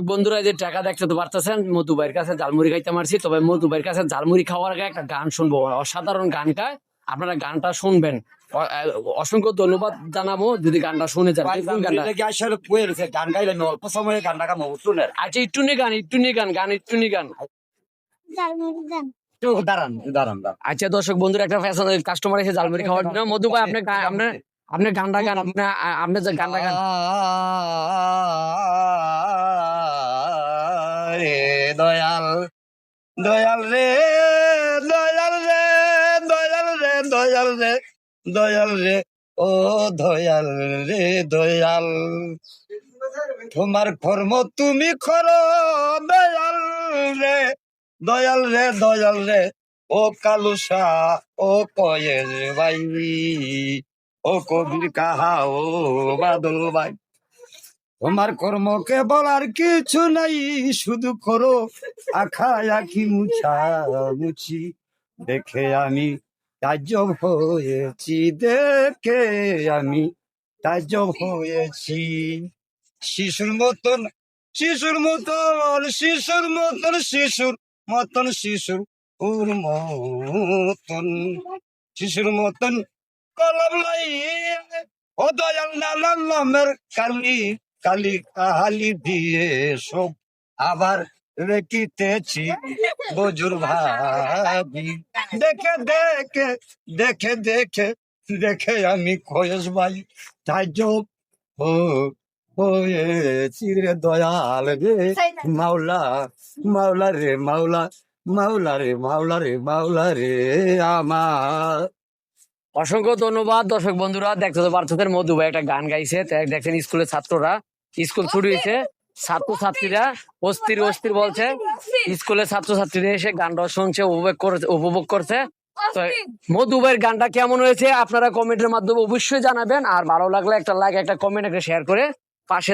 বন্ধুরা, এই যে টাকা দেখতে তো পারতেছেন, মধু ভাইয়ের কাছে ঝালমুড়ি খাইতে মারছি। তবে মধু ভাইয়ের কাছে ঝালমুড়ি খাওয়ার আগে একটা গান শুনবো, অসাধারণ গানটা। আপনারা গানটা শুনবেন। অসংখ্য ধন্যবাদ জানাবো যদি গানটা শুনে যান। কোন গানটা? গান গাইলে অল্প সময়ে গান ডাকা শুনের। আচ্ছা, একটু নিয়ে গান, একটু নিয়ে গান, গান একটু নিয়ে গান। দাঁড়ান দাঁড়ান দাঁড়ান। আচ্ছা দর্শক বন্ধুরা, একটা ফ্যাশন কাস্টমার এসে ঝালমুড়ি খাওয়ার জন্য। মধু ভাই, আপনি আপনি গানটা গান, আপনি যে গানটা গান। রে দয়াল দয়াল রে দয়াল রে দয়াল রে দয়াল রে দয়াল রে ও দয়াল রে দয়াল, তোমার কর্ম তুমি করো দয়াল রে দয়াল রে দয়াল রে ও কালুসা ও কয়ের ভাই ও কবির কাহা ও বাদল ভাই, তোমার কর্মকে বলার কিছু নাই, শুধু করো আখা আখি মুছা মুছি। দেখে আমি তাজ্জব হয়েছি, দেখে আমি তাজ্জব হয়েছি। শিশুর মতন শিশুর মতন শিশুর মতন শিশুর মতন শিশুর ওর মতন শিশুর মতন কলম লাই ও দয়াল নামের কালি কালি কালি দিয়ে সব আবার রেখিতেছি বজুর ভাবি। দেখে দেখে দেখে দেখে দেখে আমি কয়েস ভাই তাজ্জব হয়েছি রে দয়াল রে মাওলা মাওলা রে মাওলা মাওলা রে মাওলা রে মাওলা রে আমার। অসংখ্য ধন্যবাদ দর্শক বন্ধুরা, দেখতে তো পারছেন মধু ভাই একটা গান গাইছে। দেখছেন স্কুলের ছাত্ররা, স্কুল শুরু হয়েছে, ছাত্রছাত্রীরা অস্থির অস্থির বলছে। স্কুলের ছাত্রছাত্রীরা এসে গানটা শুনছে, উপভোগ করছে। তো মধু ভাইয়ের গানটা কেমন হয়েছে আপনারা কমেন্টের মাধ্যমে অবশ্যই জানাবেন। আর ভালো লাগলে একটা লাইক, একটা কমেন্ট, একটা শেয়ার করে পাশে